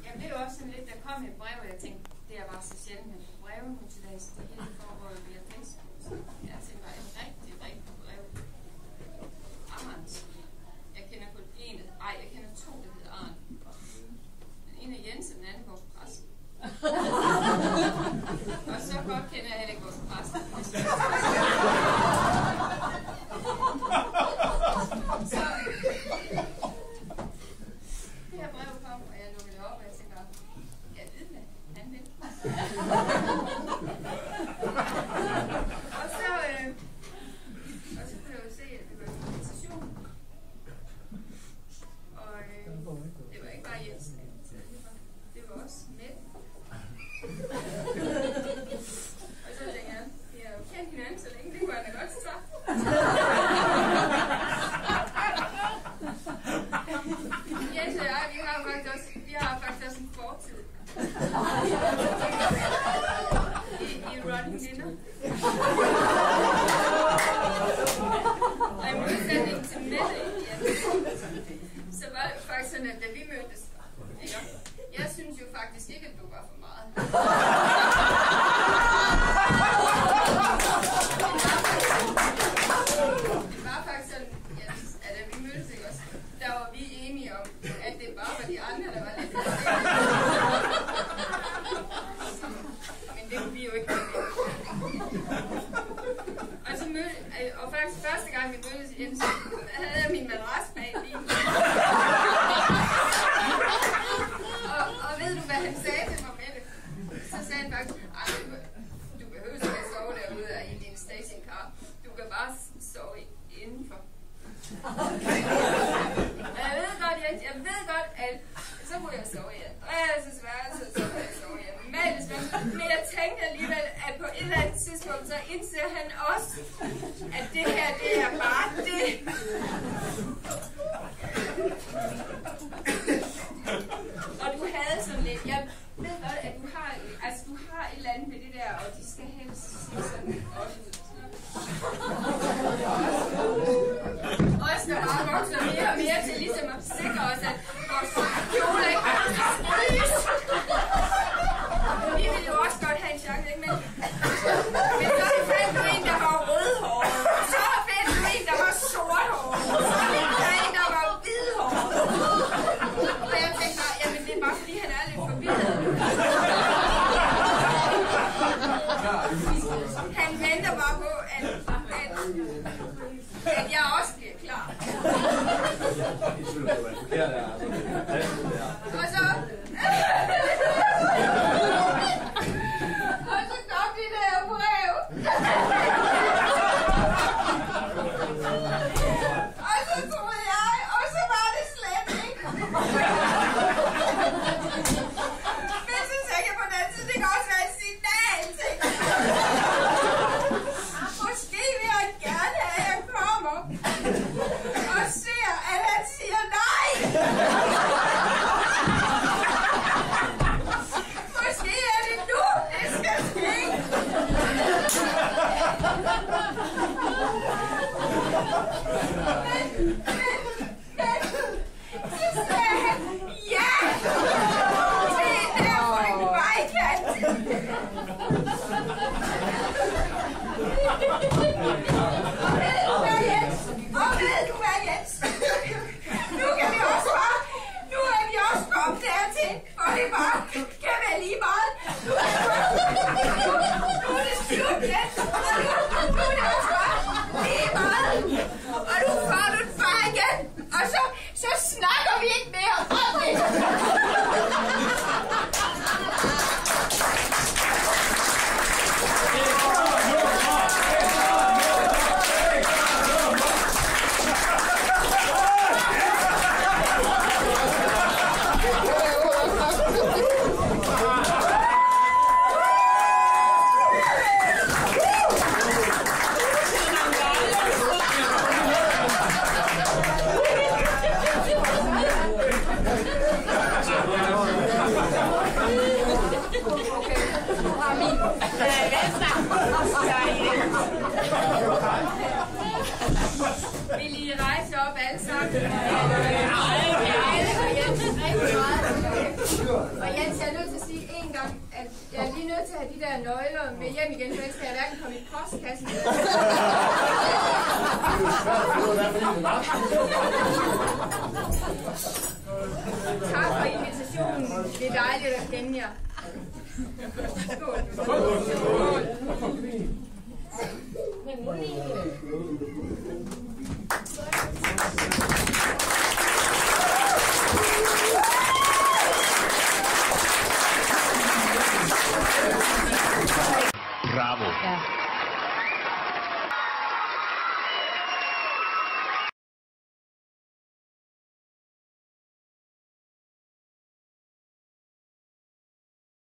Jamen, det er jo også sådan lidt, der kom et brev, og jeg tænkte, det er bare så sjældent, at breve nu til dags, det hele foregår via Facebook. Så jeg tænkte bare, et rigtig brev. Arns. Jeg kender kun en, jeg kender to, der hedder Arn. Den ene er Jens, og den anden går på præsten. Og så godt kender jeg heller ikke vores præsten. Så det her brev kom, og jeg lukkede det op, og jeg tænkte bare, jeg ved hvad, han vil. Og så kunne jeg jo se, at det var en meditation. Og det var ikke bare Jens, det var også Mette. Og så tænkte jeg, vi har jo kendt hinanden så længe, det kunne jeg da godt sige. Jens og jeg, vi har faktisk også en fortid. I Running Minder. Og i modsætning til Mette, så var det jo faktisk sådan, at da vi mødtes, jeg synes jo faktisk ikke, at du var for meget. Det var faktisk sådan, at da vi mødtes, der var vi enige om, at det bare var de andre, der var lidt. Men det kunne vi jo ikke have. Og så og faktisk første gang vi mødtes igen, så havde jeg min madras bag lige. Og ved du, hvad han sagde til mig med det? Så sagde han faktisk, du behøver ikke at sove derude i din stationcar. Du kan bare sove indenfor. Og jeg ved godt, at så kunne jeg sove i Andreas' værelse, så kunne jeg sove i Amalies værelse. Men jeg tænkte alligevel, at på et eller andet tidspunkt, så indser han også, at det her, det er bare det. Og du havde sådan lidt, jeg ved godt, at du har et eller andet med det der, og de skal helst sige sådan godt ud. Os, der bare vokser mere og mere til ligesom at sikre os, at vores kjole ikke kommer til at stryges. Vi ville jo også godt have en chance, ikke? Men så fandt du en, der var rødhåret. Så fandt du en, der var sorthåret. Så fandt du en, der var hvidhåret. Og jeg tænkte bare, jamen det er bare fordi, han er lidt forvirret. Han venter bare på, at jeg også bliver klar. Og så kom det der brev. Og så troede jeg, og så var det slet ikke. Men så tænkte jeg på den tid, det kan også være et signal til. Måske vil jeg gerne have, at jeg kommer og ser, at han siger nej. Måske er det nu, det skal ske. Men så sagde han ja til der på en vejkant. Og ved du hvad, Jens? Nu er vi også kommet dertil, og det bare kan være lige meget. Nu er det slut, Jens. Nu er det også bare lige meget. Og nu får du den bare igen, og så snakker vi ikke mere om det. Vil I rejse op alle sammen? de der nøgler med hjem igen, for ellers skal jeg hverken komme i postkassen. Tak for invitationen. Det er dejligt at kende jer. Skål. Skål.